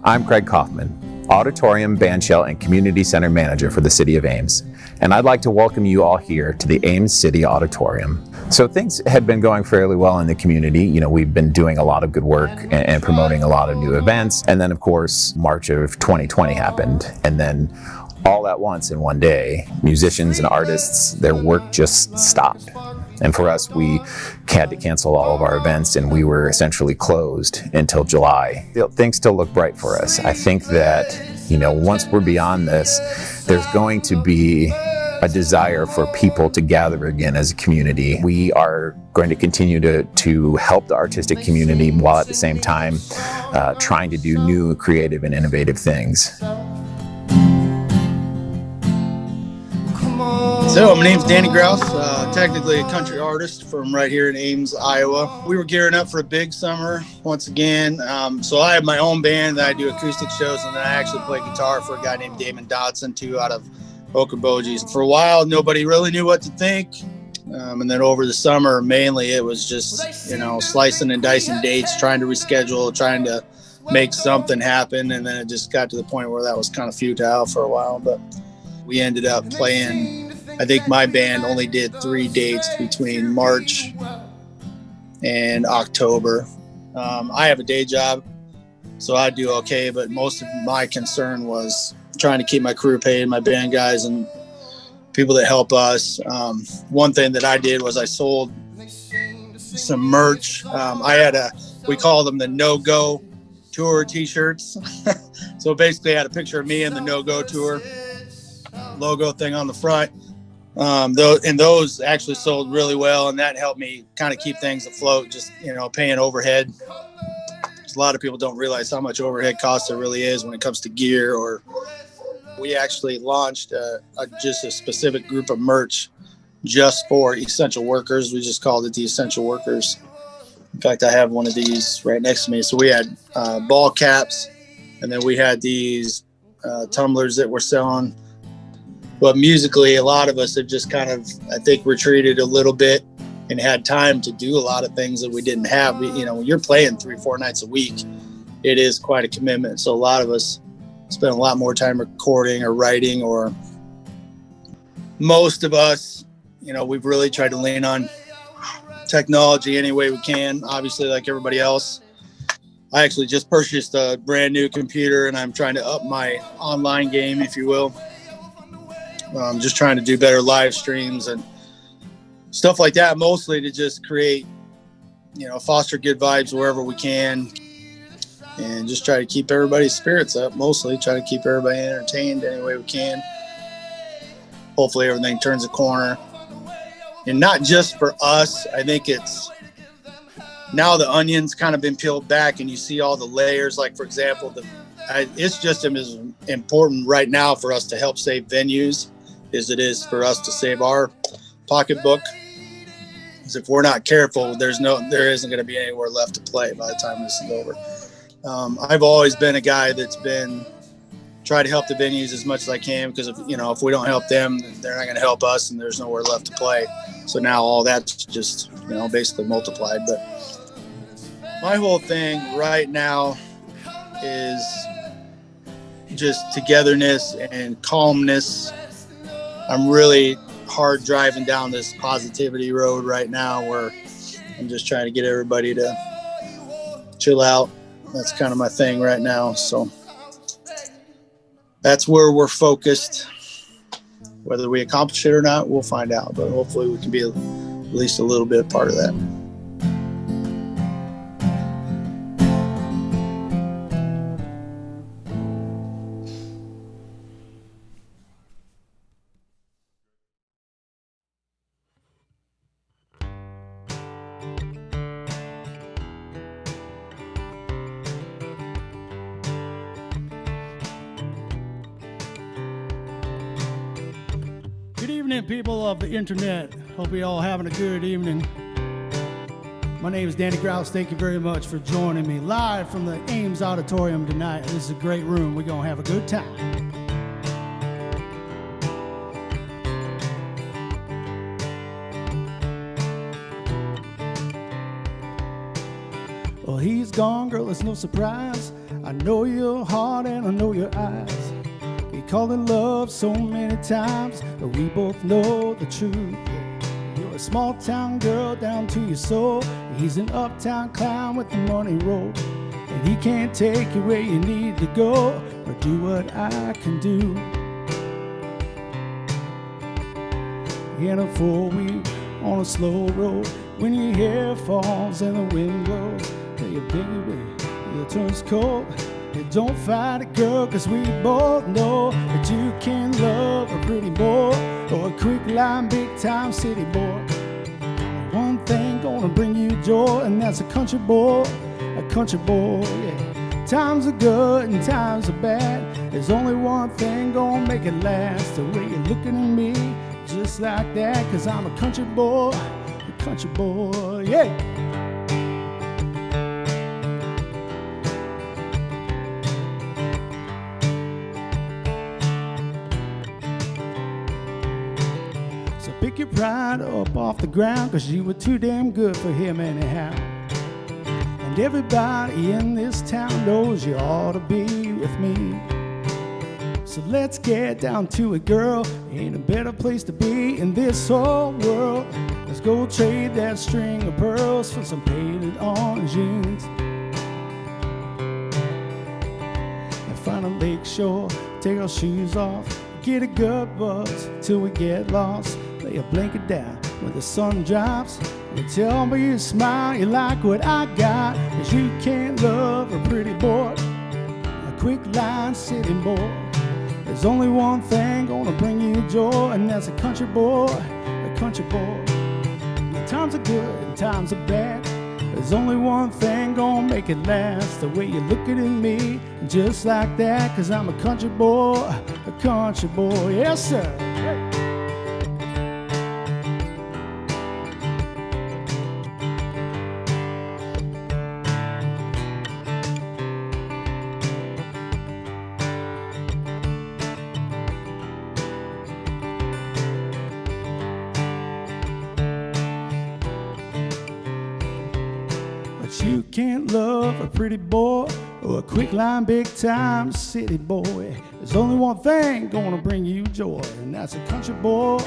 I'm Craig Kaufman, Auditorium, Bandshell, and Community Center Manager for the City of Ames, and I'd like to welcome you all here to the Ames City Auditorium. So things had been going fairly well in the community. We've been doing a lot of good work and promoting a lot of new events, and then of course March of 2020 happened, and then all at once in one day, musicians and artists, their work just stopped. And for us, we had to cancel all of our events, and we were essentially closed until July. Things still look bright for us. I think that, once we're beyond this, there's going to be a desire for people to gather again as a community. We are going to continue to help the artistic community while at the same time trying to do new, creative, and innovative things. So my name's Danny Grause, technically a country artist from right here in Ames, Iowa. We were gearing up for a big summer once again. So I have my own band that I do acoustic shows, and then I actually play guitar for a guy named Damon Dodson too, out of Okoboji's. For a while, nobody really knew what to think. And then over the summer, mainly it was just, slicing and dicing dates, trying to reschedule, trying to make something happen. And then it just got to the point where that was kind of futile for a while. But we ended up playing, I think my band only did 3 dates between March and October. I have a day job, so I do okay, but most of my concern was trying to keep my crew paid, my band guys and people that help us. One thing that I did was I sold some merch. We call them the No-Go Tour t-shirts. So basically I had a picture of me in the No-Go Tour logo thing on the front. Those actually sold really well, and that helped me kind of keep things afloat, just paying overhead. A lot of people don't realize how much overhead cost there really is when it comes to gear. Or we actually launched just a specific group of merch just for essential workers. We just called it the Essential Workers. In fact, I have one of these right next to me. So we had ball caps, and then we had these tumblers that we're selling. But musically, a lot of us have just kind of, I think, retreated a little bit and had time to do a lot of things that we didn't have. When you're playing 3-4 nights a week, it is quite a commitment. So a lot of us spend a lot more time recording or writing, or most of us, we've really tried to lean on technology any way we can, obviously, like everybody else. I actually just purchased a brand new computer, and I'm trying to up my online game, if you will. Just trying to do better live streams and stuff like that, mostly to just create, foster good vibes wherever we can, and just try to keep everybody's spirits up, mostly try to keep everybody entertained any way we can. Hopefully everything turns a corner. And not just for us, I think it's now the onion's kind of been peeled back and you see all the layers. Like, for example, it's just as important right now for us to help save venues as it is for us to save our pocketbook. Because if we're not careful, there isn't going to be anywhere left to play by the time this is over. I've always been a guy that's been try to help the venues as much as I can, because if we don't help them, they're not going to help us, and there's nowhere left to play. So now all that's just basically multiplied. But my whole thing right now is just togetherness and calmness. I'm really hard driving down this positivity road right now, where I'm just trying to get everybody to chill out. That's kind of my thing right now. So that's where we're focused. Whether we accomplish it or not, we'll find out. But hopefully we can be at least a little bit part of that. Good evening, people of the internet. Hope you all having a good evening. My name is Danny Grause. Thank you very much for joining me live from the Ames Auditorium tonight. This is a great room. We're going to have a good time. Well, he's gone, girl, it's no surprise. I know your heart and I know your eyes. You called it love so many times, but we both know the truth. You're a small town girl down to your soul. He's an uptown clown with the money roll, and he can't take you where you need to go or do what I can do. In a four-wheel on a slow road, when your hair falls and the wind blows, hey baby, it turns cold. You don't fight it, girl, 'cause we both know that you can love a pretty boy or a quick line, big time city boy. One thing gonna bring you joy, and that's a country boy, yeah. Times are good and times are bad. There's only one thing gonna make it last. The way you're looking at me, just like that, 'cause I'm a country boy, yeah. So pick your pride up off the ground, 'cause you were too damn good for him anyhow. And everybody in this town knows you ought to be with me. So let's get down to it, girl. Ain't a better place to be in this whole world. Let's go trade that string of pearls for some painted on jeans. And find a lake shore, take our shoes off, get a good buzz till we get lost. Lay a blanket down when the sun drops. You tell me you smile, you like what I got, 'cause you can't love a pretty boy, a quick line city boy. There's only one thing gonna bring you joy, and that's a country boy, The times are good and times are bad. There's only one thing gonna make it last. The way you're looking at me, just like that, 'cause I'm a country boy, yes sir. You can't love a pretty boy or a quick line, big time city boy. There's only one thing gonna bring you joy, and that's a country boy.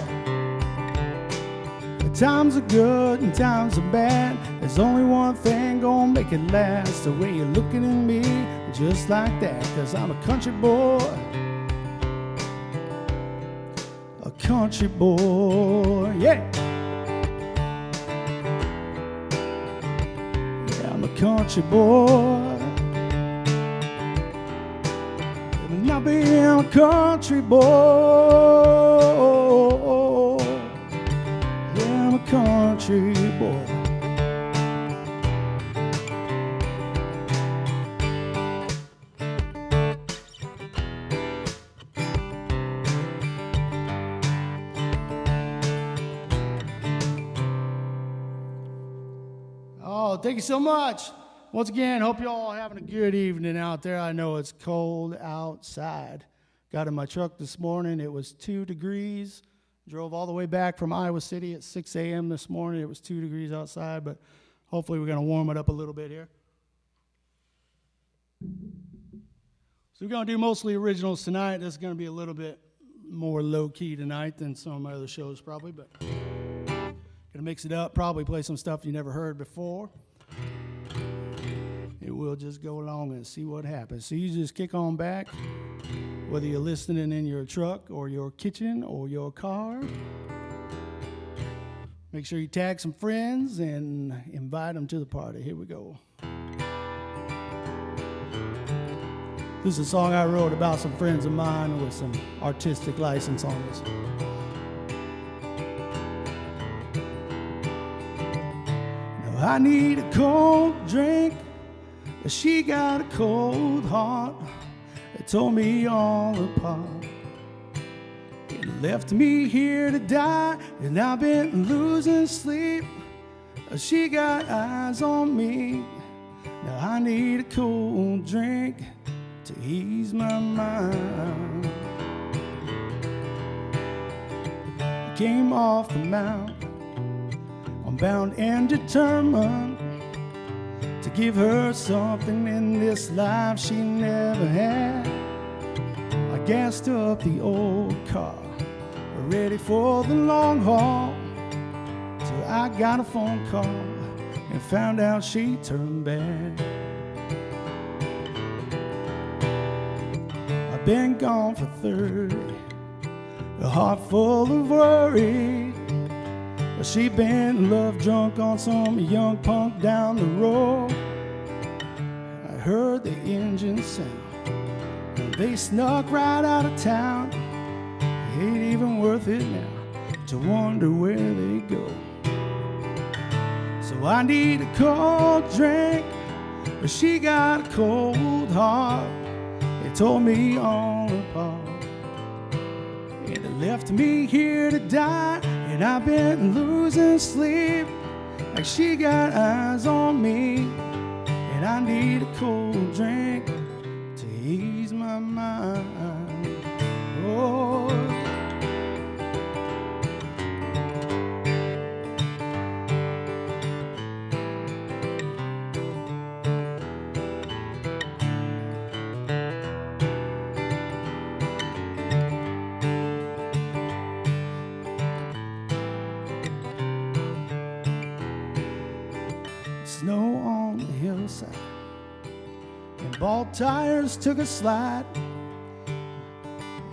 The times are good and times are bad. There's only one thing gonna make it last. The way you're looking at me, just like that, 'cause I'm a country boy, yeah. Country boy, and I've been a country boy, yeah, I'm a country boy. Oh, thank you so much. Once again, hope you all are having a good evening out there. I know it's cold outside. Got in my truck this morning. It was 2 degrees. Drove all the way back from Iowa City at 6 a.m. this morning. It was 2 degrees outside, but hopefully we're going to warm it up a little bit here. So we're going to do mostly originals tonight. This is going to be a little bit more low-key tonight than some of my other shows probably, but going to mix it up, probably play some stuff you never heard before. And we'll just go along and see what happens. So you just kick on back, whether you're listening in your truck or your kitchen or your car. Make sure you tag some friends and invite them to the party. Here we go. This is a song I wrote about some friends of mine with some artistic license on this. Now I need a cold drink. She got a cold heart. It tore me all apart. It left me here to die, and I've been losing sleep. She got eyes on me. Now I need a cold drink to ease my mind. I came off the mountain. I'm bound and determined to give her something in this life she never had. I gassed up the old car, ready for the long haul, till I got a phone call and found out she turned bad. I've been gone for 30, a heart full of worry. She been love drunk on some young punk down the road. I heard the engine sound, and they snuck right out of town. It ain't even worth it now to wonder where they go. So I need a cold drink, but she got a cold heart. It tore me all apart, and it left me here to die. And I've been losing sleep, like she got eyes on me. And I need a cold drink to ease my mind. Oh, snow on the hillside, and bald tires took a slide.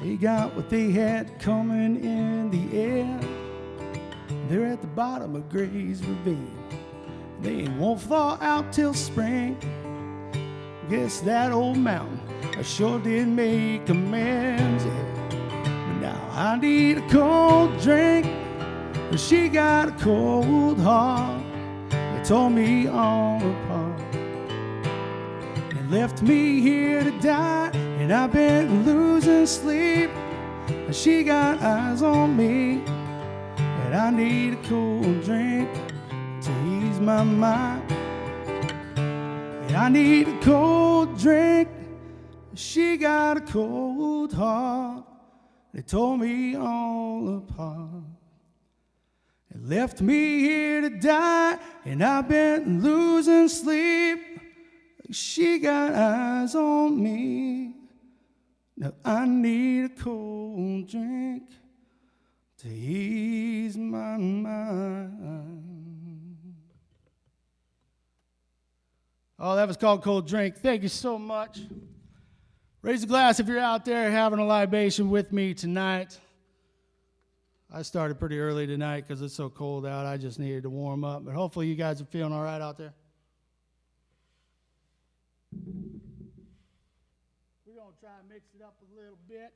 They got what they had coming in the air. They're at the bottom of Grause ravine. They won't thaw out till spring. Guess that old mountain I sure did make amends, yeah. But now I need a cold drink, but she got a cold heart. It tore me all apart and left me here to die. And I've been losing sleep, and she got eyes on me. And I need a cold drink to ease my mind. And I need a cold drink, she got a cold heart. It tore me all apart. It left me here to die, and I've been losing sleep. She got eyes on me. Now I need a cold drink to ease my mind. Oh, that was called Cold Drink. Thank you so much. Raise a glass if you're out there having a libation with me tonight. I started pretty early tonight because it's so cold out. I just needed to warm up. But hopefully you guys are feeling all right out there. We're going to try and mix it up a little bit.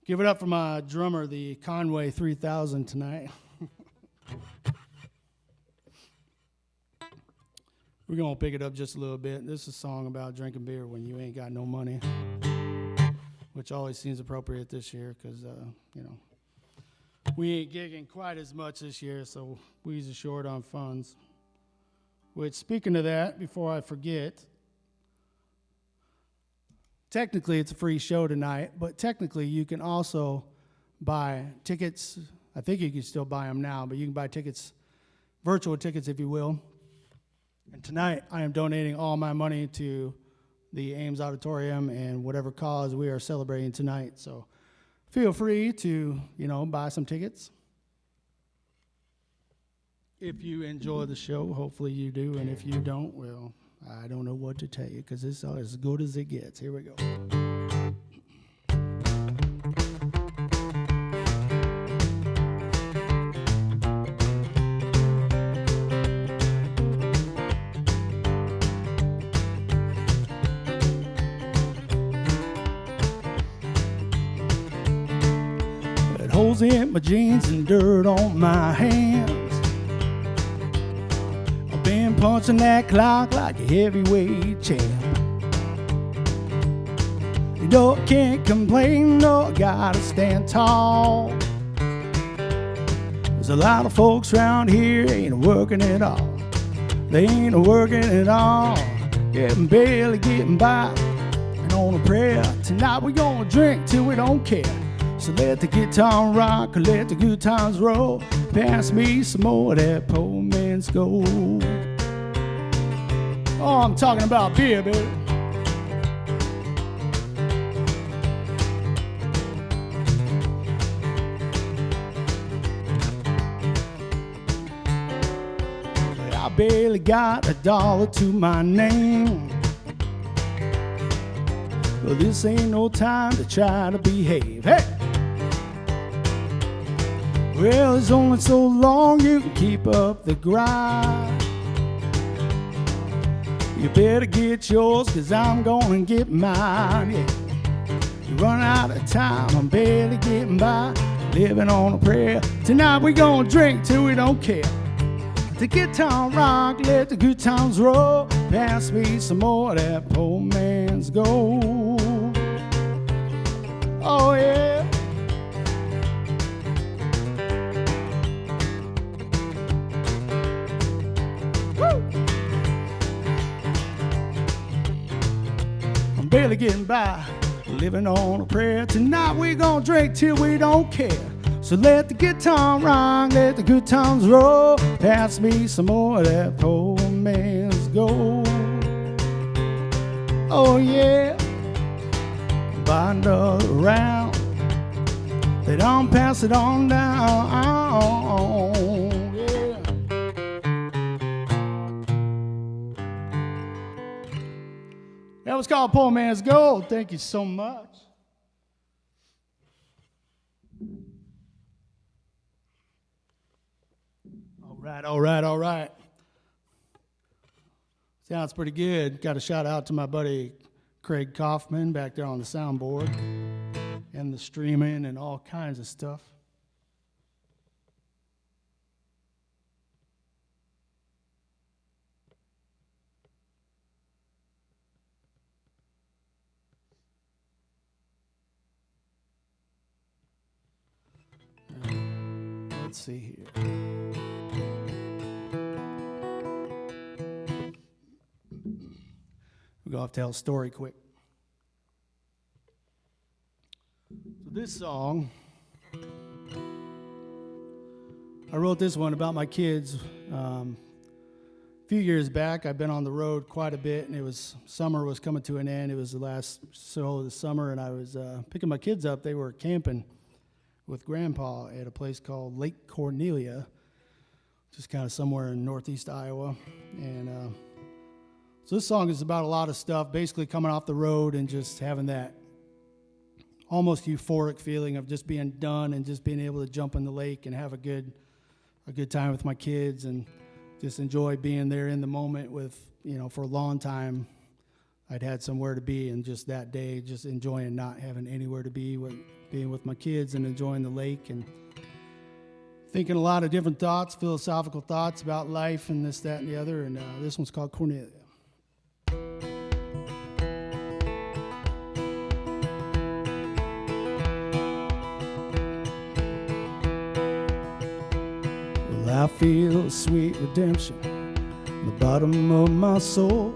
Give it up for my drummer, the Conway 3000 tonight. We're going to pick it up just a little bit. This is a song about drinking beer when you ain't got no money, which always seems appropriate this year because, we ain't gigging quite as much this year, so we're short on funds. Which, speaking of that, before I forget, technically it's a free show tonight, but technically you can also buy tickets. I think you can still buy them now, but you can buy tickets, virtual tickets if you will. And tonight I am donating all my money to the Ames Auditorium and whatever cause we are celebrating tonight. So feel free to, buy some tickets. If you enjoy the show, hopefully you do. And if you don't, well, I don't know what to tell you because it's as good as it gets. Here we go. Holes in my jeans and dirt on my hands. I've been punching that clock like a heavyweight champ. I can't complain, no, I gotta stand tall. There's a lot of folks around here ain't working at all. They ain't working at all. Yeah, I'm barely getting by. And on a prayer. Tonight we gonna drink till we don't care. So let the guitar rock, let the good times roll. Pass me some more of that poor man's gold. Oh, I'm talking about beer, baby. I barely got $1 to my name. Well, this ain't no time to try to behave. Hey! Well, it's only so long you can keep up the grind. You better get yours, 'cause I'm gonna get mine. Yeah. You run out of time, I'm barely getting by, living on a prayer. Tonight we gonna drink till we don't care. The guitar rock, let the good times roll. Pass me some more of that poor man's gold. Oh yeah. Woo! I'm barely getting by, living on a prayer. Tonight we gonna drink till we don't care. So let the guitar rock, let the good times roll. Pass me some more of that poor man's gold. Oh yeah. Buy another round, they don't pass it on down. Yeah. That was called Poor Man's Gold. Thank you so much. All right. Sounds pretty good. Got a shout out to my buddy Craig Kaufman back there on the soundboard and the streaming and all kinds of stuff. Let's see here. We're going to have to tell a story quick. So this song, I wrote this one about my kids. A few years back, I've been on the road quite a bit, and summer was coming to an end. It was the last of the summer, and I was picking my kids up. They were camping with Grandpa at a place called Lake Cornelia, just kind of somewhere in northeast Iowa. And so this song is about a lot of stuff, basically coming off the road and just having that almost euphoric feeling of just being done and just being able to jump in the lake and have a good time with my kids and just enjoy being there in the moment with, for a long time I'd had somewhere to be, and just that day just enjoying not having anywhere to be, being with my kids and enjoying the lake and thinking a lot of different thoughts, philosophical thoughts about life and this, that, and the other. And this one's called Cornelia. I feel a sweet redemption in the bottom of my soul.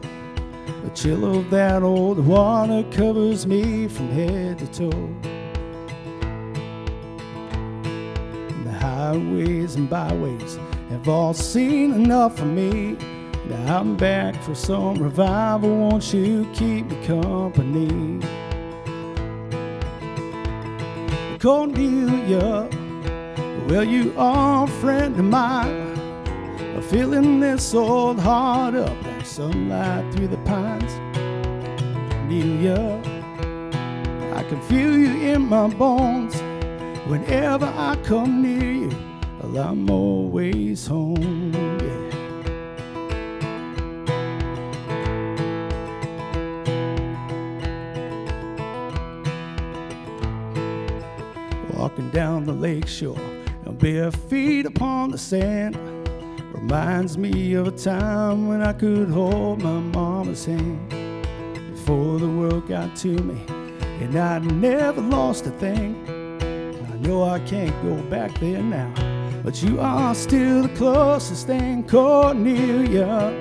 The chill of that old water covers me from head to toe. The highways and byways have all seen enough of me. Now I'm back for some revival. Won't you keep me company? Cornelia, well, you are a friend of mine. I'm filling this old heart up like sunlight through the pines. Cornelia, I can feel you in my bones. Whenever I come near you, well, I'm always home. Yeah. Walking down the lake shore, bare feet upon the sand, reminds me of a time when I could hold my mama's hand before the world got to me, and I never lost a thing. I know I can't go back there now, but you are still the closest thing, Cornelia.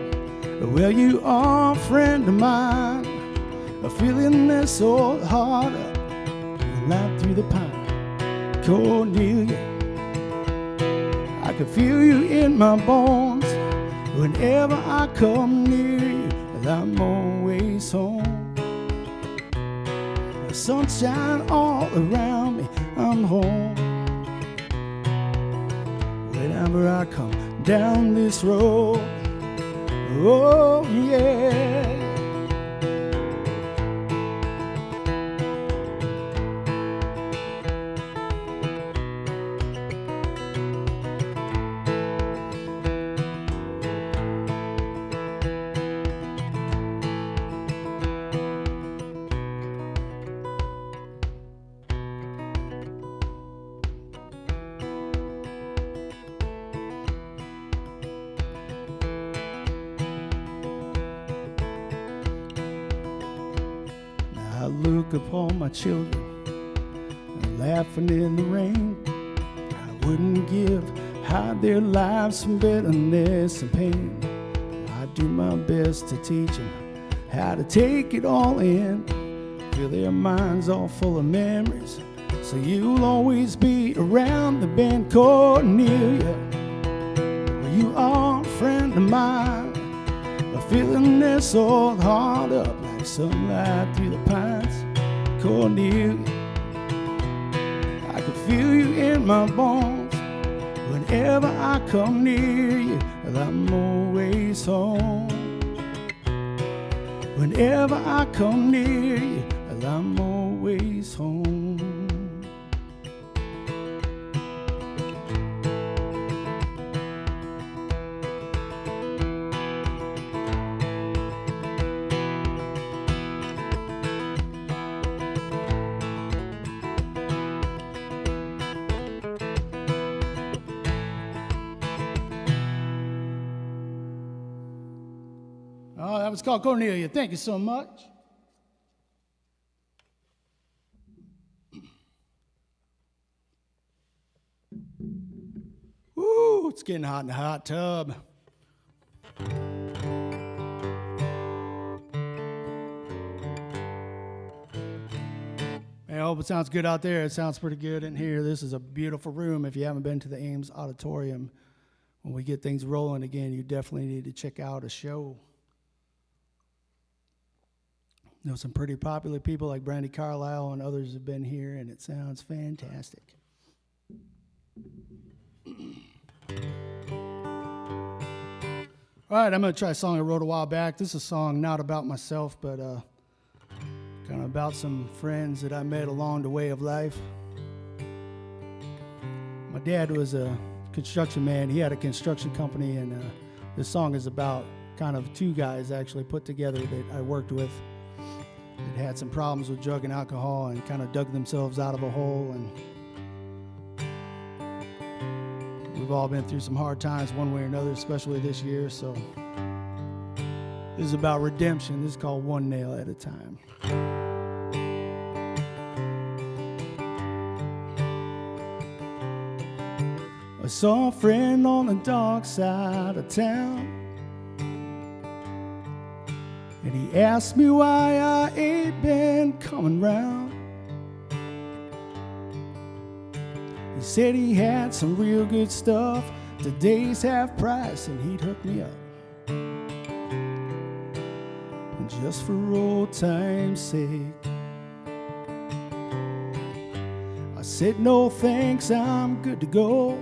Well, you are a friend of mine. Feeling this old heart up, right through the pine. Cornelia, I can feel you in my bones. Whenever I come near you, I'm always home. The sunshine all around me, I'm home. Whenever I come down this road, oh yeah. I look upon my children laughing in the rain. I wouldn't hide their lives from bitterness and pain. I do my best to teach them how to take it all in. Fill their minds all full of memories, so you'll always be around the bend. Cornelia, you are a friend of mine. Feeling this old heart up like sunlight through the pines. Cornelia, I can feel you in my bones. Whenever I come near you, I'm always home. Whenever I come near you, I'm always home. Oh, that was called Cornelia. Thank you so much. Woo, it's getting hot in the hot tub. I hope it sounds good out there. It sounds pretty good in here. This is a beautiful room. If you haven't been to the Ames Auditorium, when we get things rolling again, you definitely need to check out a show. You know, some pretty popular people like Brandy Carlisle and others have been here, and it sounds fantastic. All right, I'm going to try a song I wrote a while back. This is a song not about myself, but kind of about some friends that I met along the way of life. My dad was a construction man. He had a construction company, and this song is about kind of two guys actually put together that I worked with. That had some problems with drug and alcohol and kind of dug themselves out of a hole. And we've all been through some hard times one way or another, especially this year. So this is about redemption. This is called One Nail at a Time. I saw a friend on the dark side of town, and he asked me why I ain't been coming round. He said he had some real good stuff, today's half price, and he'd hook me up. And just for old time's sake, I said no thanks, I'm good to go.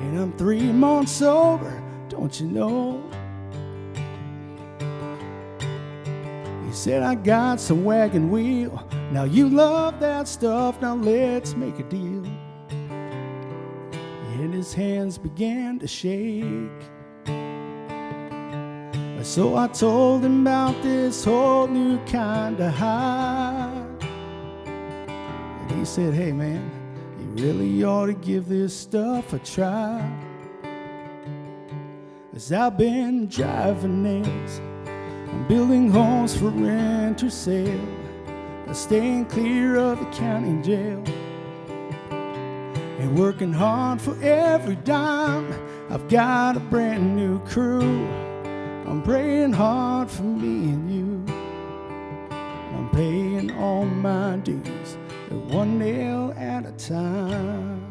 And I'm 3 months sober, don't you know? He said, I got some wagon wheel. Now you love that stuff, now let's make a deal. And his hands began to shake. So I told him about this whole new kind of high. And he said, hey man, you really ought to give this stuff a try. As I've been driving nails, I'm building homes for rent or sale, staying clear of the county jail, and working hard for every dime. I've got a brand new crew. I'm praying hard for me and you. I'm paying all my dues, one nail at a time.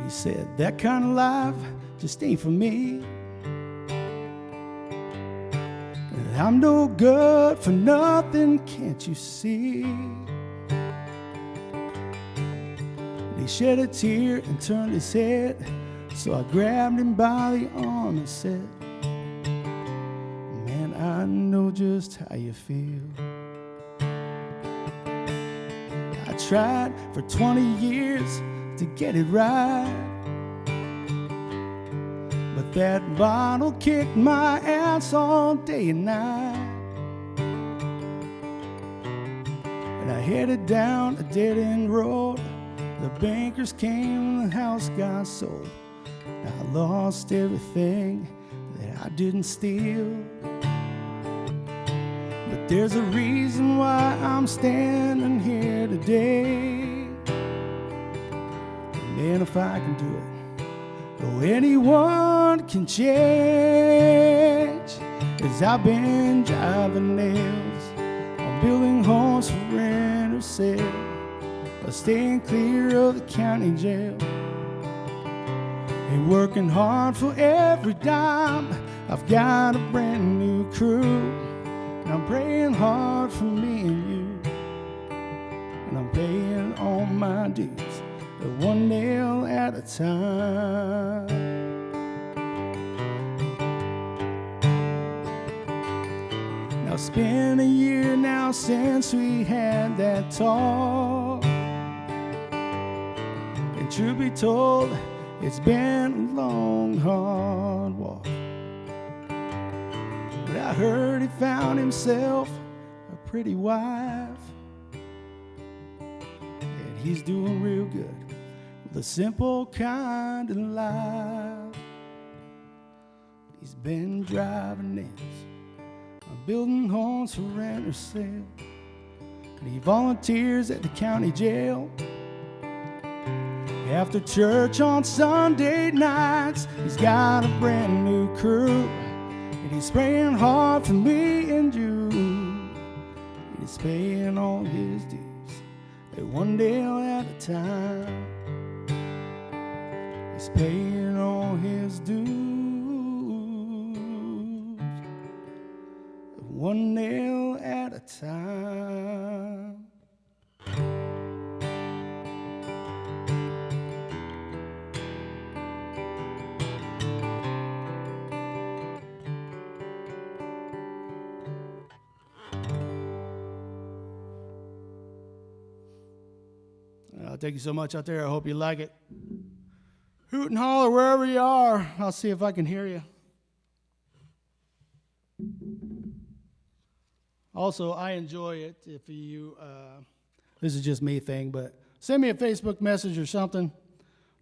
He said, that kind of life just ain't for me. I'm no good for nothing, can't you see? He shed a tear and turned his head, so I grabbed him by the arm and said, man, I know just how you feel. I tried for 20 years to get it right, but that bottle kicked my ass all day and night. And I headed down a dead-end road. The bankers came and the house got sold. I lost everything that I didn't steal. But there's a reason why I'm standing here today. And if I can do it, oh, anyone can change. As I've been driving nails, I'm building homes for rent or sale, staying clear of the county jail, and working hard for every dime. I've got a brand new crew, and I'm praying hard for me and you, and I'm paying all my dues, one nail at a time. Now it's been a year now since we had that talk. Truth be told, it's been a long, hard walk. But I heard he found himself a pretty wife, and he's doing real good with a simple kind of life. He's been driving nails, building homes for rent or sale, and he volunteers at the county jail. After church on Sunday nights, he's got a brand new crew, and he's praying hard for me and you. He's paying all his dues, one nail at a time. He's paying all his dues, one nail at a time. Thank you so much out there. I hope you like it. Hoot and holler wherever you are. I'll see if I can hear you. Also, I enjoy it if you, this is just me thing, but send me a Facebook message or something.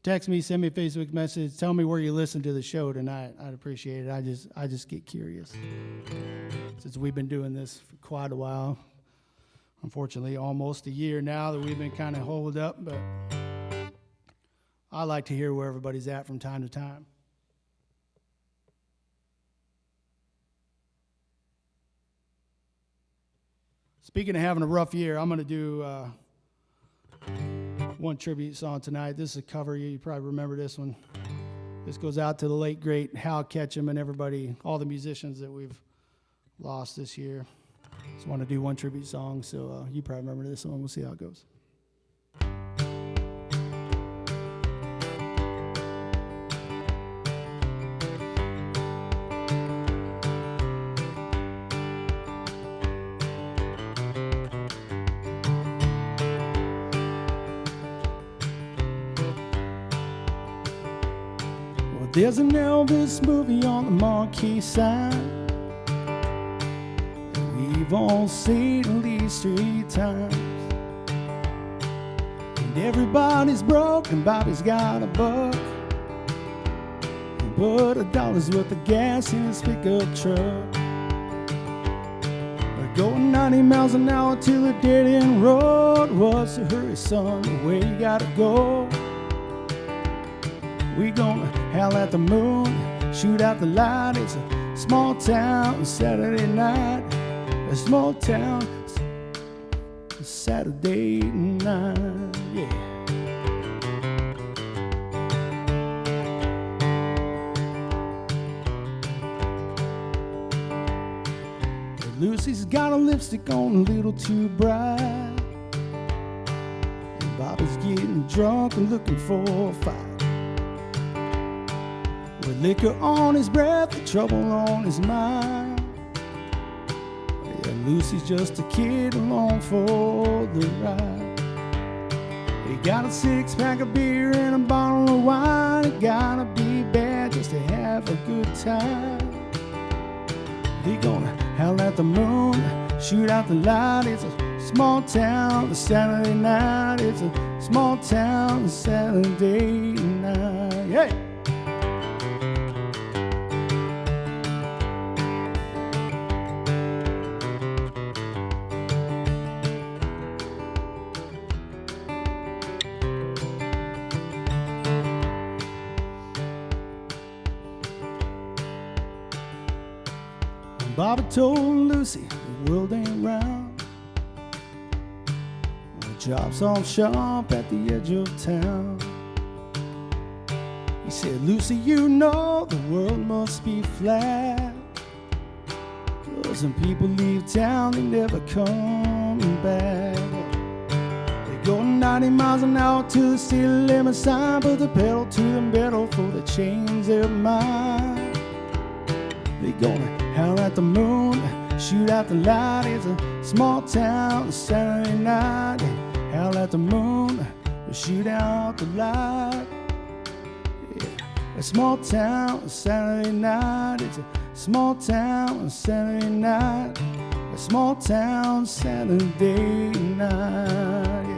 Text me, send me a Facebook message. Tell me where you listen to the show tonight. I'd appreciate it. I just get curious. Since we've been doing this for quite a while. Unfortunately, almost a year now that we've been kind of holed up, but I like to hear where everybody's at from time to time. Speaking of having a rough year, I'm going to do one tribute song tonight. This is a cover. You probably remember this one. This goes out to the late, great Hal Ketchum and everybody, all the musicians that we've lost this year. Just want to do one tribute song, so you probably remember this one. We'll see how it goes. Well, there's an Elvis movie on the marquee sign. We've all seen at least 3 times. And everybody's broke and Bobby's got a buck. He put $1 worth of gas in his pickup truck. We're going 90 miles an hour to the dead-end road. What's the hurry, son? Where you gotta go? We gonna howl at the moon, shoot out the light. It's a small town Saturday night. A small town Saturday night, yeah. Lucy's got a lipstick on a little too bright, and Bobby's getting drunk and looking for a fight. With liquor on his breath and trouble on his mind. Yeah, Lucy's just a kid along for the ride. He got a 6-pack of beer and a bottle of wine. It gotta be bad just to have a good time. He gonna howl at the moon, shoot out the light. It's a small town Saturday night. It's a small town Saturday night. Hey! Bobby told Lucy the world ain't round. The job's all sharp at the edge of town. He said, Lucy, you know the world must be flat. 'Cause when people leave town, they never come back. They go 90 miles an hour to the city limit sign, put the pedal to the metal for the change their mind. They gonna howl at the moon, shoot out the light. It's a small town Saturday night. Howl at the moon, shoot out the light. Yeah. A small town Saturday night. It's a small town Saturday night. A small town Saturday night. Yeah.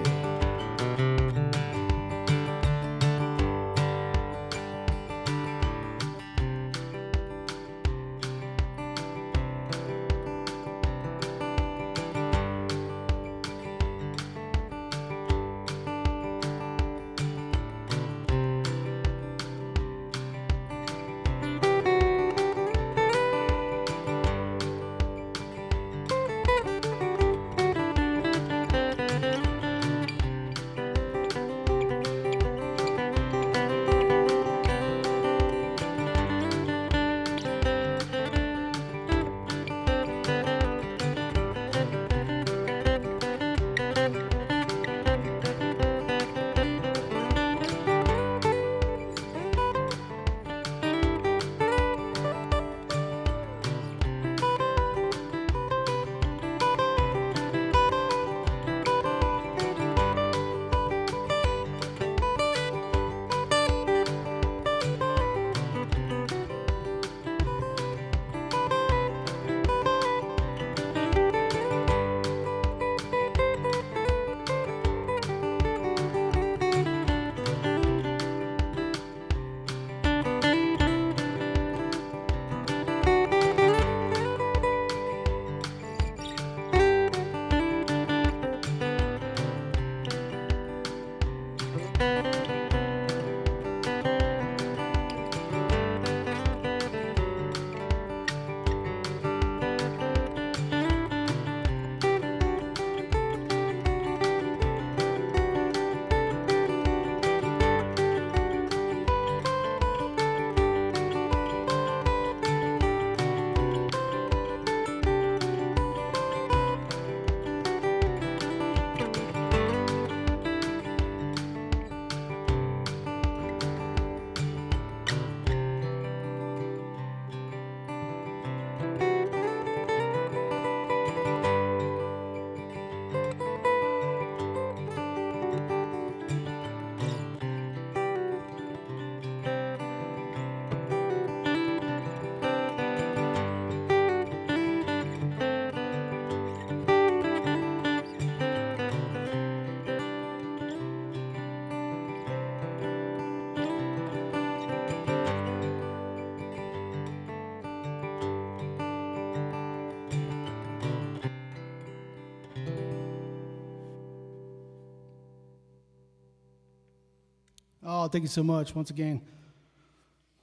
Oh, thank you so much once again.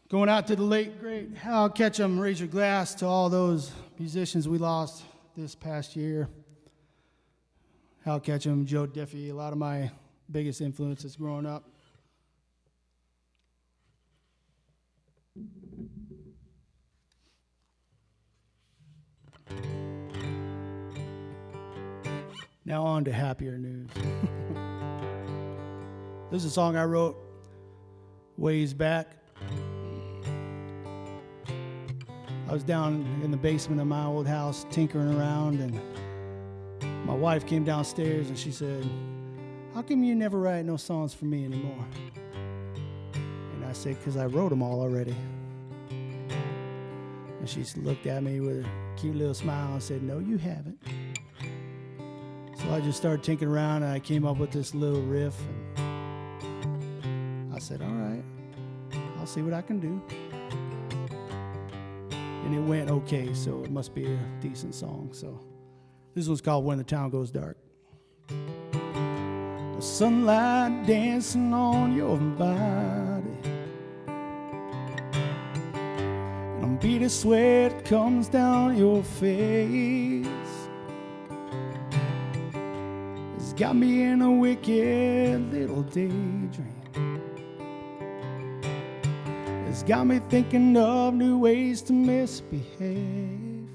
Going out to the late, great Hal Ketchum. Raise your glass to all those musicians we lost this past year. Hal Ketchum, Joe Diffie, a lot of my biggest influences growing up. Now on to happier news. This is a song I wrote ways back. I was down in the basement of my old house tinkering around, and my wife came downstairs and she said, "How come you never write no songs for me anymore?" And I said, "'Cause I wrote them all already." And she looked at me with a cute little smile and said, "No, you haven't." So I just started tinkering around and I came up with this little riff, and I said, "All right, I'll see what I can do." And it went okay, so it must be a decent song. So this one's called When the Town Goes Dark. The sunlight dancing on your body, and a bead of sweat comes down your face. It's got me in a wicked little daydream. It's got me thinking of new ways to misbehave.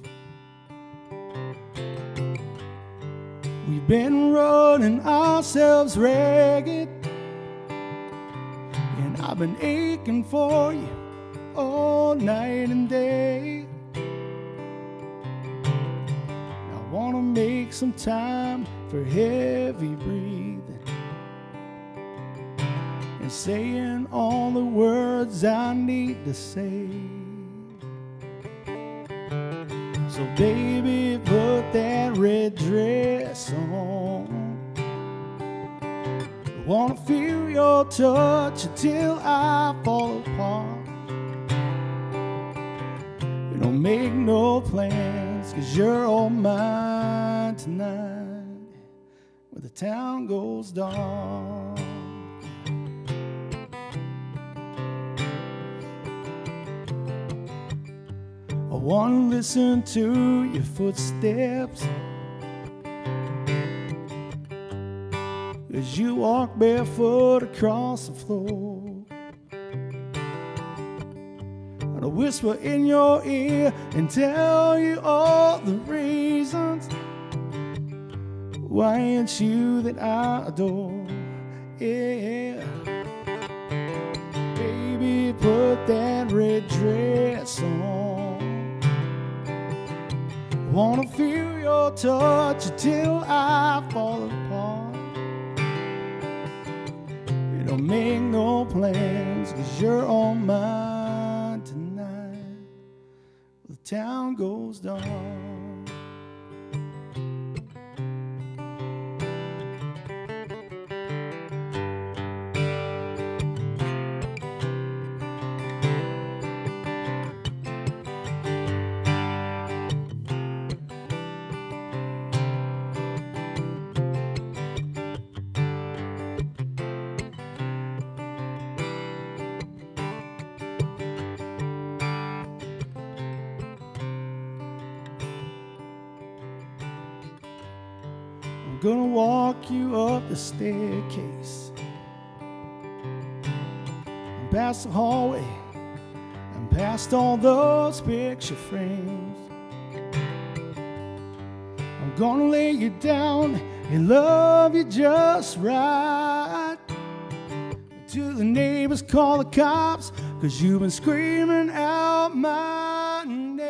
We've been running ourselves ragged, and I've been aching for you all night and day. I want to make some time for heavy breathing and saying all the words I need to say. So baby, put that red dress on. I wanna feel your touch until I fall apart. We don't make no plans, 'cause you're all mine tonight when the town goes dark. I wanna listen to your footsteps as you walk barefoot across the floor. I'll whisper in your ear and tell you all the reasons why it's you that I adore. Yeah, baby, put that red dress on. Wanna feel your touch until I fall apart. We don't make no plans, 'cause you're all mine tonight when the town goes dark. I'm gonna walk you up the staircase and past the hallway and past all those picture frames. I'm gonna lay you down and love you just right till the neighbors call the cops, 'cause you've been screaming out my name.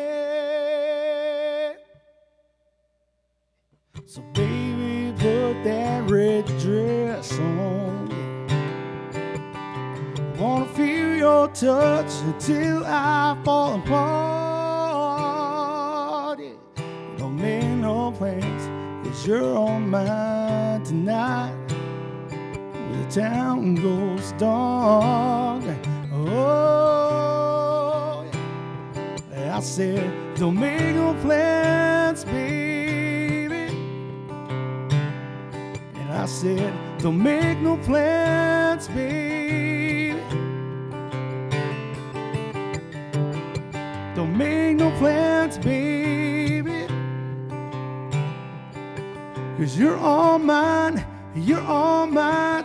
So baby, put that red dress on. I wanna feel your touch until I fall apart. Yeah. Don't make no plans, 'cause you're on mine tonight when the town goes dark. Oh, yeah. I said, don't make no plans, baby. And I said, don't make no plans, baby. plans, baby. 'Cause you're all mine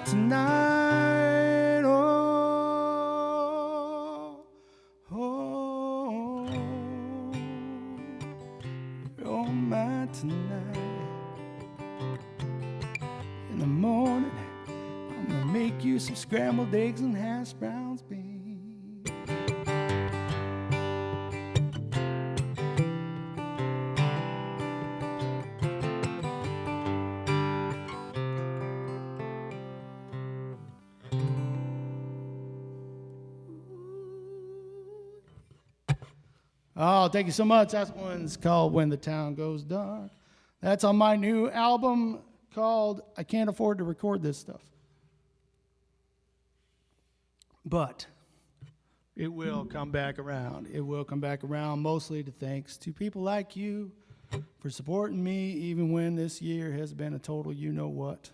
tonight. Oh, oh, you're all mine tonight. In the morning, I'm gonna make you some scrambled eggs and hash browns, baby. Oh, thank you so much. That one's called When the Town Goes Dark. That's on my new album called I Can't Afford to Record This Stuff. But it will come back around. It will come back around, mostly to thanks to people like you for supporting me, even when this year has been a total you-know-what.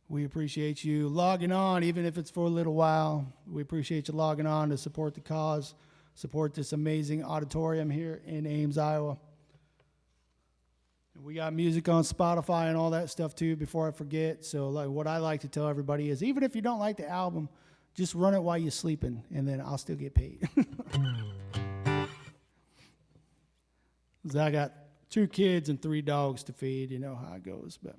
We appreciate you logging on, even if it's for a little while. We appreciate you logging on to support the cause, support this amazing auditorium here in Ames, Iowa. We got music on Spotify and all that stuff too, before I forget. So like, what I like to tell everybody is, even if you don't like the album, just run it while you're sleeping, and then I'll still get paid. 'Cause I got 2 kids and 3 dogs to feed. You know how it goes. But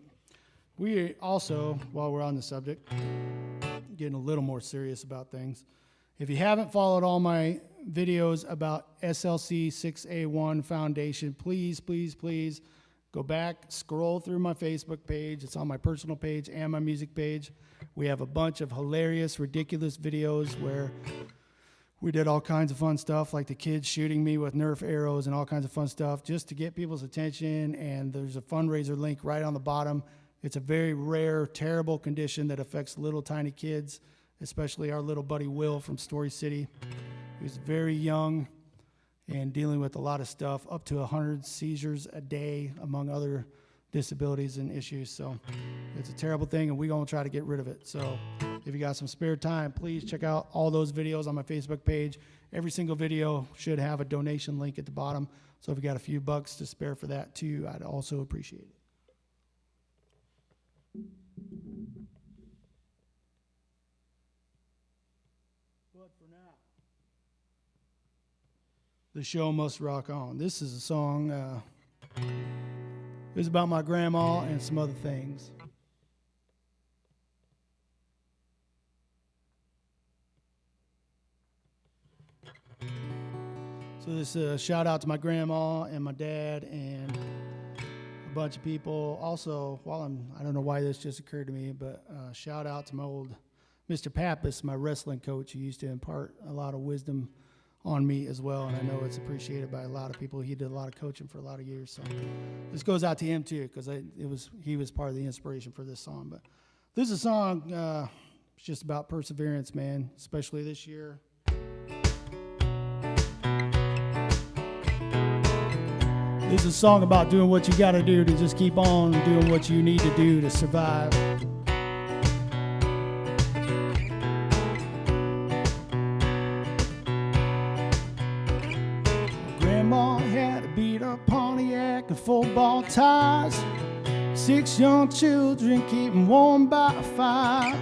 we also, while we're on the subject, getting a little more serious about things. If you haven't followed all my videos about SLC 6A1 Foundation, please, please, please go back, scroll through my Facebook page. It's on my personal page and my music page. We have a bunch of hilarious, ridiculous videos where we did all kinds of fun stuff, like the kids shooting me with Nerf arrows and all kinds of fun stuff just to get people's attention. And there's a fundraiser link right on the bottom. It's a very rare, terrible condition that affects little tiny kids, especially our little buddy Will from Story City. He was very young and dealing with a lot of stuff, up to 100 seizures a day, among other disabilities and issues. So it's a terrible thing, and we're going to try to get rid of it. So if you got some spare time, please check out all those videos on my Facebook page. Every single video should have a donation link at the bottom. So if you got a few bucks to spare for that too, I'd also appreciate it. But for now, the show must rock on. This is a song, it's about my grandma and some other things. So this is a shout out to my grandma and my dad and a bunch of people. Also, I don't know why this just occurred to me, but shout out to my old Mr. Pappas, my wrestling coach, who used to impart a lot of wisdom on me as well, and I know it's appreciated by a lot of people. He did a lot of coaching for a lot of years, so this goes out to him too, because he was part of the inspiration for this song. But this is a song, it's just about perseverance, man, especially this year. This is a song about doing what you got to do to just keep on doing what you need to do to survive. Grandma had a beat-up Pontiac and 4-ball tires. 6 young children keeping warm by a fire.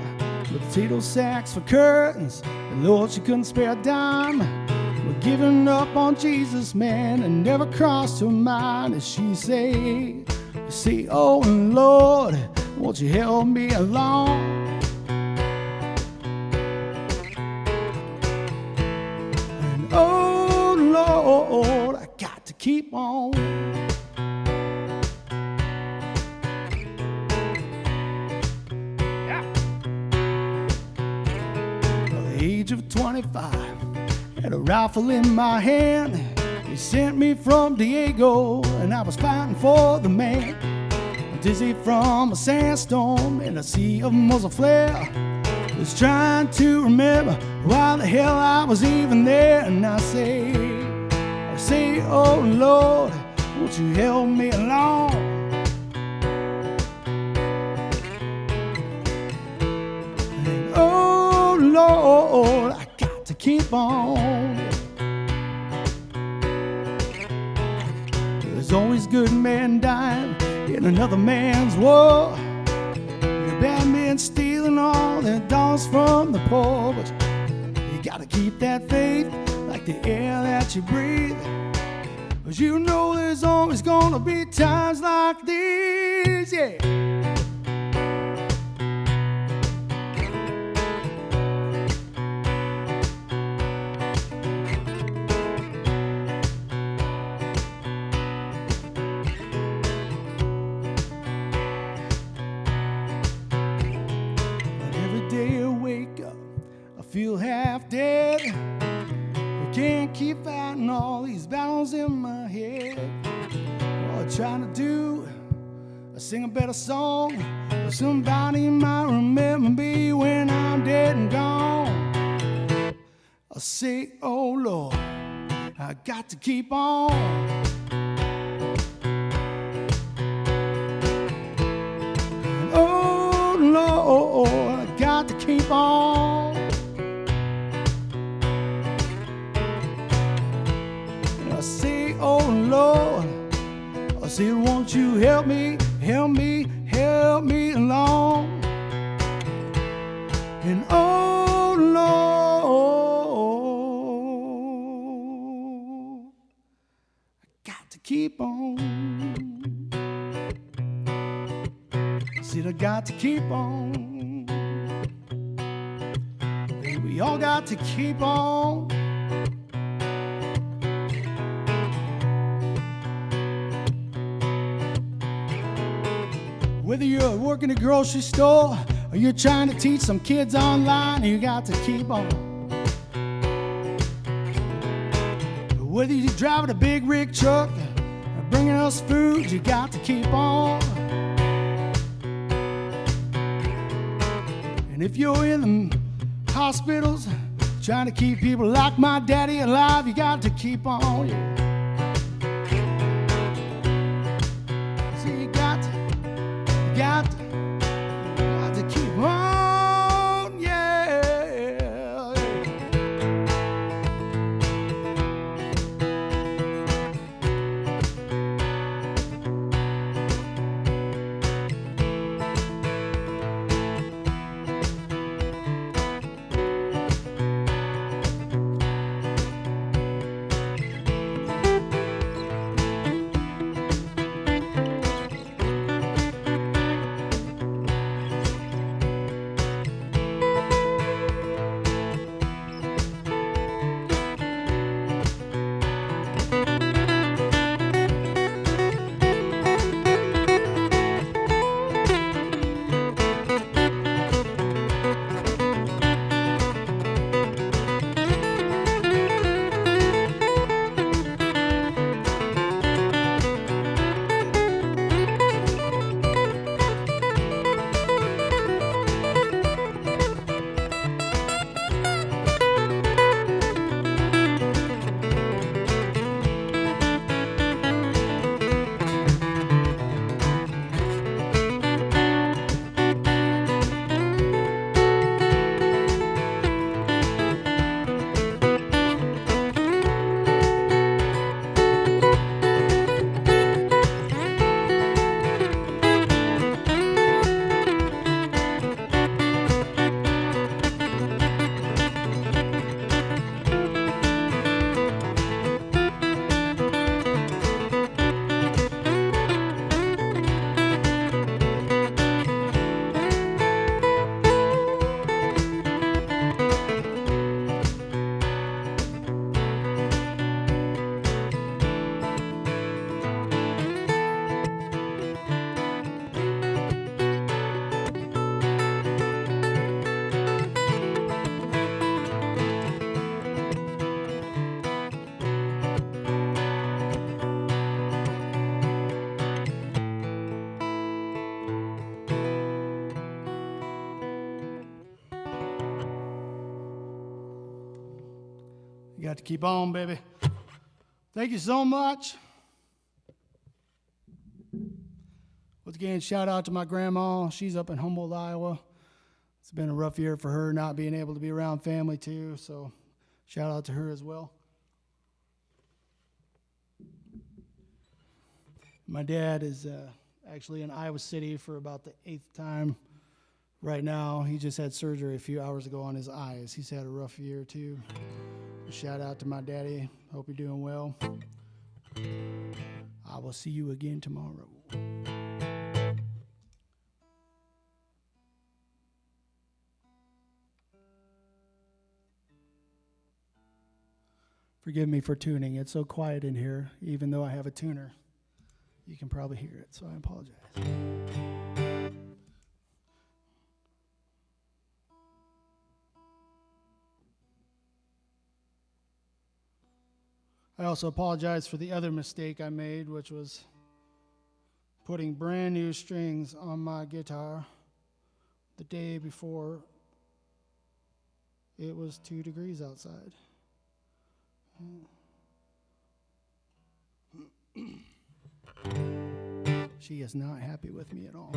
With potato sacks for curtains, and Lord, she couldn't spare a dime. We're giving up on Jesus, man, and never crossed her mind as she say, oh Lord, won't you help me along? And oh Lord, I got to keep on. Yeah. At the age of 25, had a rifle in my hand. He sent me from Diego, and I was fighting for the man. Dizzy from a sandstorm in a sea of muzzle flare. Was trying to remember why the hell I was even there. And I say, oh Lord, won't you help me along? And oh Lord, I got to keep on. There's always good men dying in another man's war. The bad men stealing all their dollars from the poor. But you gotta keep that faith like the air that you breathe. But you know there's always gonna be times like these, yeah. Feel half dead. I can't keep fighting all these battles in my head. All I'm trying to do is sing a better song, or somebody might remember me when I'm dead and gone. I say, oh Lord, I got to keep on. Oh Lord, I got to keep on. Oh Lord, I said, won't you help me, help me, help me along? And oh Lord, I got to keep on. I said, I got to keep on. We all got to keep on. Whether you're working at a grocery store or you're trying to teach some kids online, you got to keep on. Whether you're driving a big rig truck or bringing us food, you got to keep on. And if you're in the hospitals trying to keep people like my daddy alive, you got to keep on. Yeah. Got to keep on, yeah. You got to keep on, baby. Thank you so much. Once again, shout out to my grandma. She's up in Humboldt, Iowa. It's been a rough year for her not being able to be around family too, so shout out to her as well. My dad is actually in Iowa City for about the 8th time right now. He just had surgery a few hours ago on his eyes. He's had a rough year too. Shout out to my daddy. Hope you're doing well. I will see you again tomorrow. Forgive me for tuning. It's so quiet in here, even though I have a tuner. You can probably hear it, so I apologize. I also apologize for the other mistake I made, which was putting brand new strings on my guitar the day before it was 2 degrees outside. She is not happy with me at all.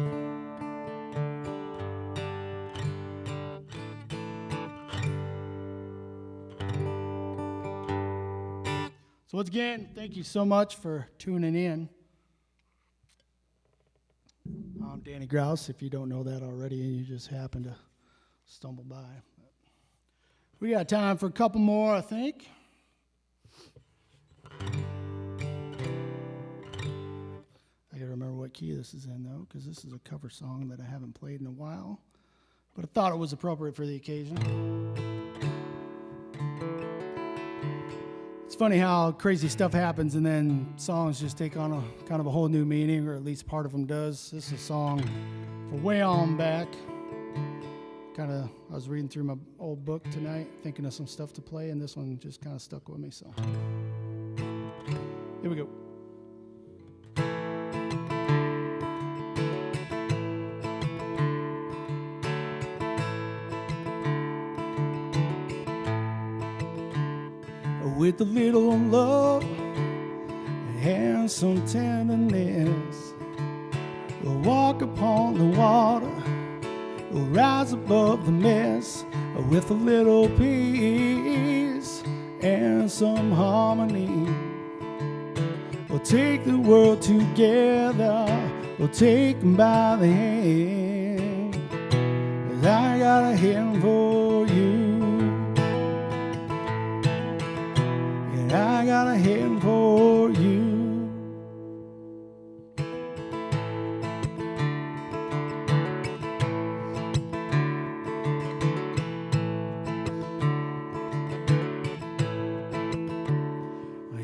So once again, thank you so much for tuning in. I'm Danny Grause, if you don't know that already and you just happen to stumble by. We got time for a couple more, I think. I gotta remember what key this is in, though, because this is a cover song that I haven't played in a while, but I thought it was appropriate for the occasion. It's funny how crazy stuff happens and then songs just take on a kind of a whole new meaning, or at least part of them does. This is a song for way on back. I was reading through my old book tonight, thinking of some stuff to play, and this one just kind of stuck with me, so here we go. With a little love and some tenderness, we'll walk upon the water, we'll rise above the mess. With a little peace and some harmony, we'll take the world together, we'll take them by the hand. 'Cause I got a hand for you, I got a hand for you.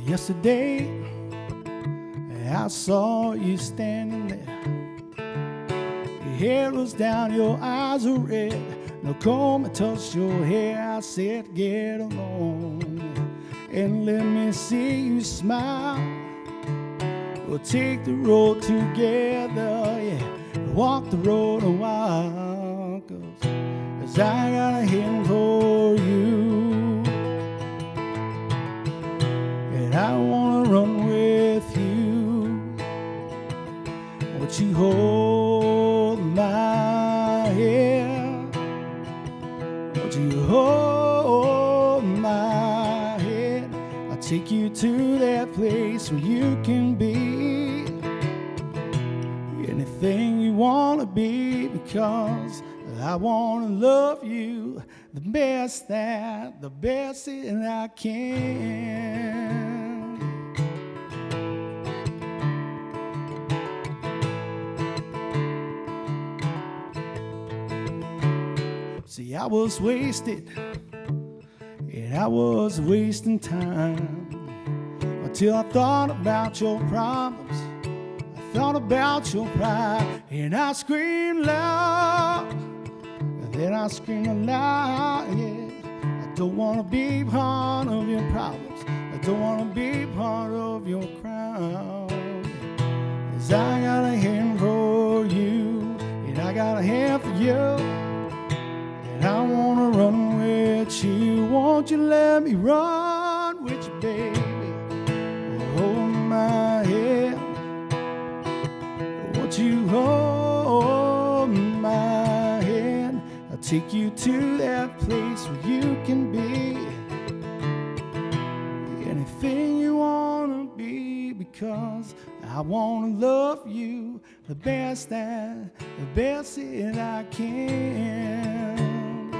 Yesterday, I saw you standing there. Your hair was down, your eyes were red. No comb touched your hair. I said, get along and let me see you smile. We'll take the road together, yeah, walk the road a while, 'cause I got a hand for you, and I wanna run with you. Won't you hold my hand? Won't you hold my hand? I'll take you to that place where you can be anything you want to be, because I want to love you the best that I can. See, I was wasted, and I was wasting time, until I thought about your problems, I thought about your pride, and I screamed loud, and then I screamed aloud, yeah. I don't want to be part of your problems, I don't want to be part of your crowd, 'cause I got a hand for you, and I got a hand for you. I wanna run with you. Won't you let me run with you, baby? Hold my hand. Won't you hold my hand? I'll take you to that place where you can be anything you wanna be, because I wanna love you the best that I can.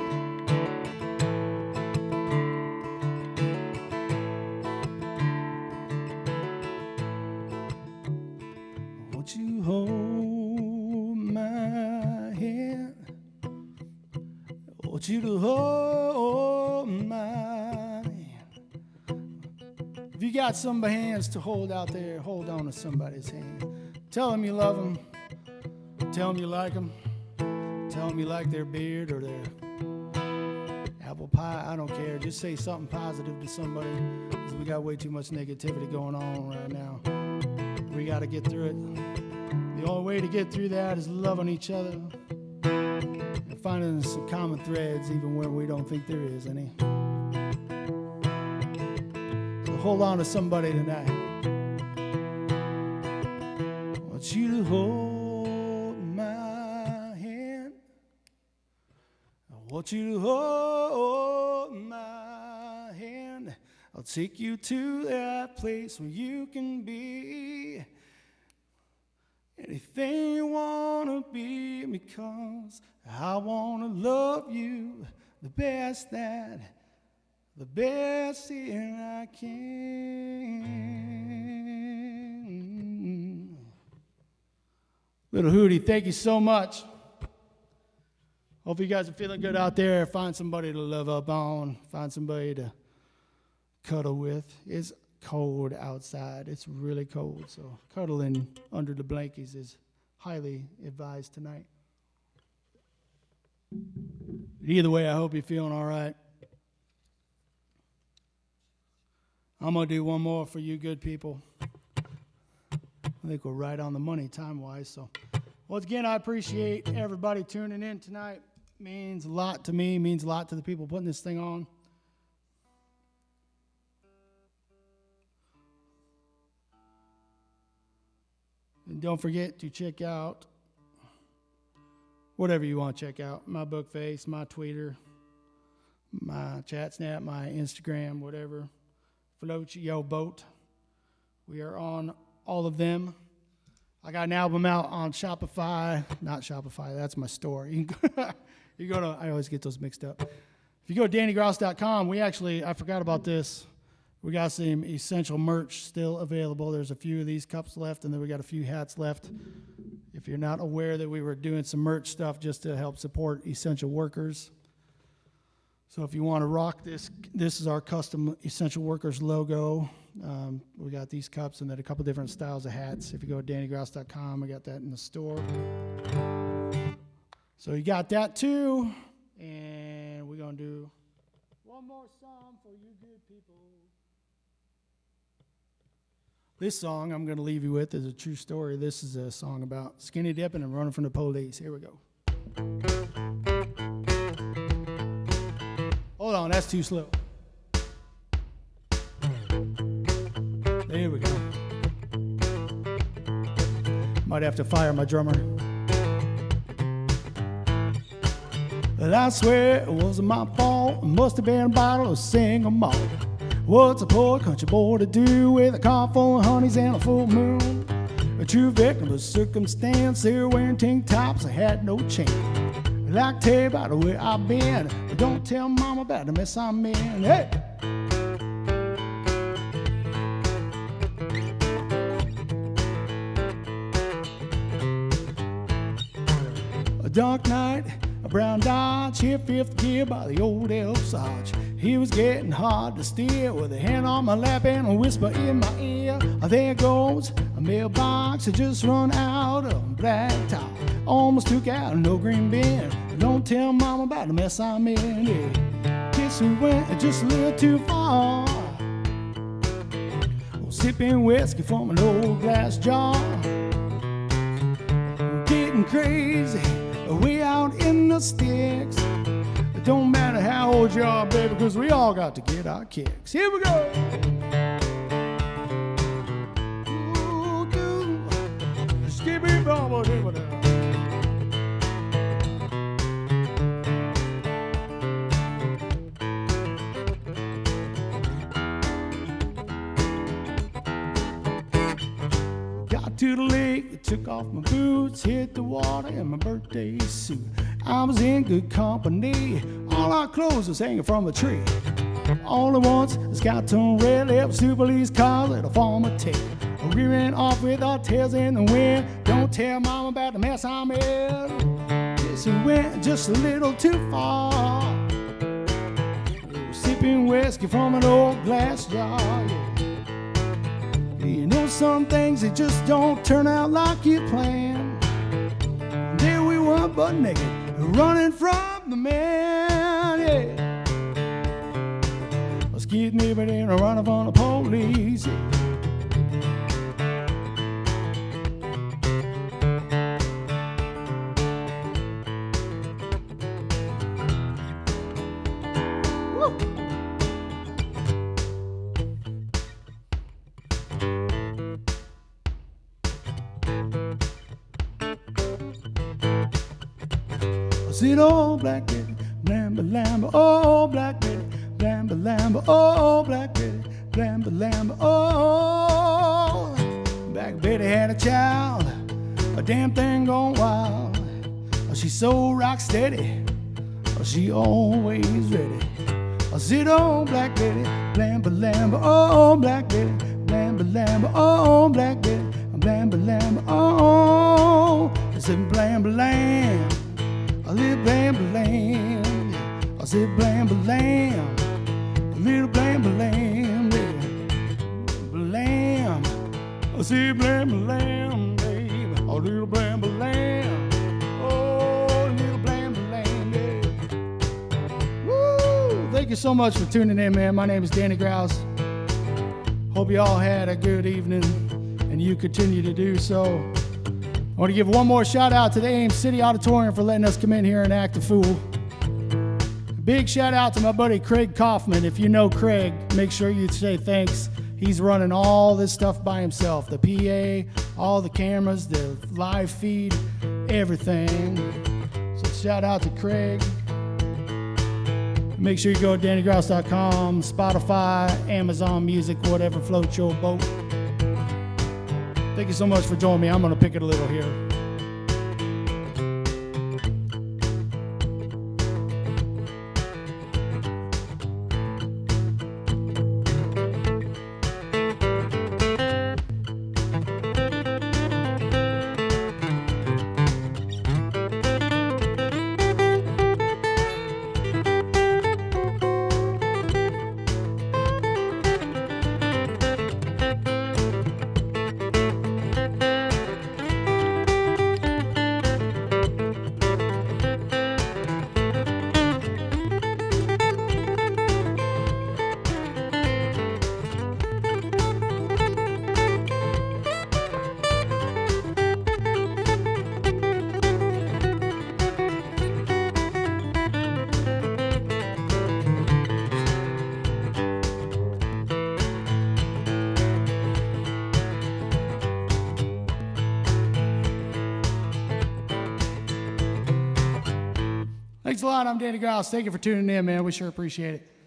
Won't you hold my hand? I want you to hold my hand. If you got some hands to hold out there, hold on to somebody's hand. Tell them you love them. Tell them you like them. Tell them you like their beard or their apple pie. I don't care. Just say something positive to somebody, because we got way too much negativity going on right now. We got to get through it. The only way to get through that is loving each other and finding some common threads even where we don't think there is any. So hold on to somebody tonight. I want you to hold my hand. I want you to hold my hand. I'll take you to that place where you can be anything you wanna be, because I wanna love you the best that I can. Little Hootie, thank you so much. Hope you guys are feeling good out there. Find somebody to love up on. Find somebody to cuddle with. It's cold outside. It's really cold, so cuddling under the blankets is highly advised tonight. Either way, I hope you're feeling all right. I'm going to do one more for you good people. I think we're right on the money time-wise. So once again, I appreciate everybody tuning in tonight. Means a lot to me, means a lot to the people putting this thing on. And don't forget to check out whatever you want to check out. My Bookface, my Twitter, my ChatSnap, my Instagram, whatever. Float your boat. We are on all of them. I got an album out on Shopify. Not Shopify, that's my store. You go to, I always get those mixed up. If you go to DannyGrause.com, I forgot about this. We got some essential merch still available. There's a few of these cups left, and then we got a few hats left. If you're not aware that we were doing some merch stuff just to help support essential workers. So if you want to rock this, this is our custom essential workers logo. We got these cups and then a couple different styles of hats. If you go to DannyGrause.com, we got that in the store. So you got that too. And we're going to do one more song for you good people. This song I'm going to leave you with is a true story. This is a song about skinny dipping and running from the police. Here we go. Hold on, that's too slow. There we go. Might have to fire my drummer. But I swear it wasn't my fault. It must have been a bottle of single malt. What's a poor country boy to do with a car full of honeys and a full moon? A true victim of circumstance. They were wearing tank tops. I had no chain. I like to tell you about the way I've been, but don't tell mama about the mess I'm in. Hey! A dark night, a brown Dodge, here fifth gear by the old elf Sarge. He was getting hard to steer with a hand on my lap and a whisper in my ear. There goes a mailbox that just run out of black top. Almost took out no green bin. Don't tell mama about the mess I'm in. Yeah. Guess we went just a little too far. Sipping whiskey from an old glass jar. Getting crazy way out in the sticks. It don't matter how old you are, baby, because we all got to get our kicks. Here we go. Skippy bubble, out to the lake, took off my boots, hit the water in my birthday suit. I was in good company, all our clothes was hanging from a tree. All at once, the sky turned red, there was two police cars at a form of tape. We ran off with our tails in the wind. Don't tell mama about the mess I'm in. Yes, we went just a little too far. Sipping whiskey from an old glass jar. Yeah. You know some things that just don't turn out like you planned. There we were, butt naked, running from the man. Yeah. Excuse me, but ain't a running from the police. Yeah. I said, oh, black Betty, lamba, lamba, oh, black Betty, lamba, lamba, oh, black Betty, lamba, lamba, oh. Black Betty had a child, a damn thing gone wild. She's so rock steady, she always ready. I said, oh, black Betty, lamba, lamba, oh, black Betty, lamba, lamba, oh, black Betty, lamba, lamba, oh. I said, blam, blam. A little blam blam, I said blam blam, a little blam blam, blam. I said blam blam, babe, a little blam blam, oh, a little blam blam, yeah. Woo! Thank you so much for tuning in, man. My name is Danny Grause. Hope you all had a good evening, and you continue to do so. I want to give one more shout out to the Ames City Auditorium for letting us come in here and act a fool. Big shout out to my buddy Craig Kaufman. If you know Craig, make sure you say thanks. He's running all this stuff by himself. The PA, all the cameras, the live feed, everything. So shout out to Craig. Make sure you go to DannyGrouse.com, Spotify, Amazon Music, whatever floats your boat. Thank you so much for joining me. I'm going to pick it a little here. Thanks a lot. I'm Danny Grause. Thank you for tuning in, man. We sure appreciate it.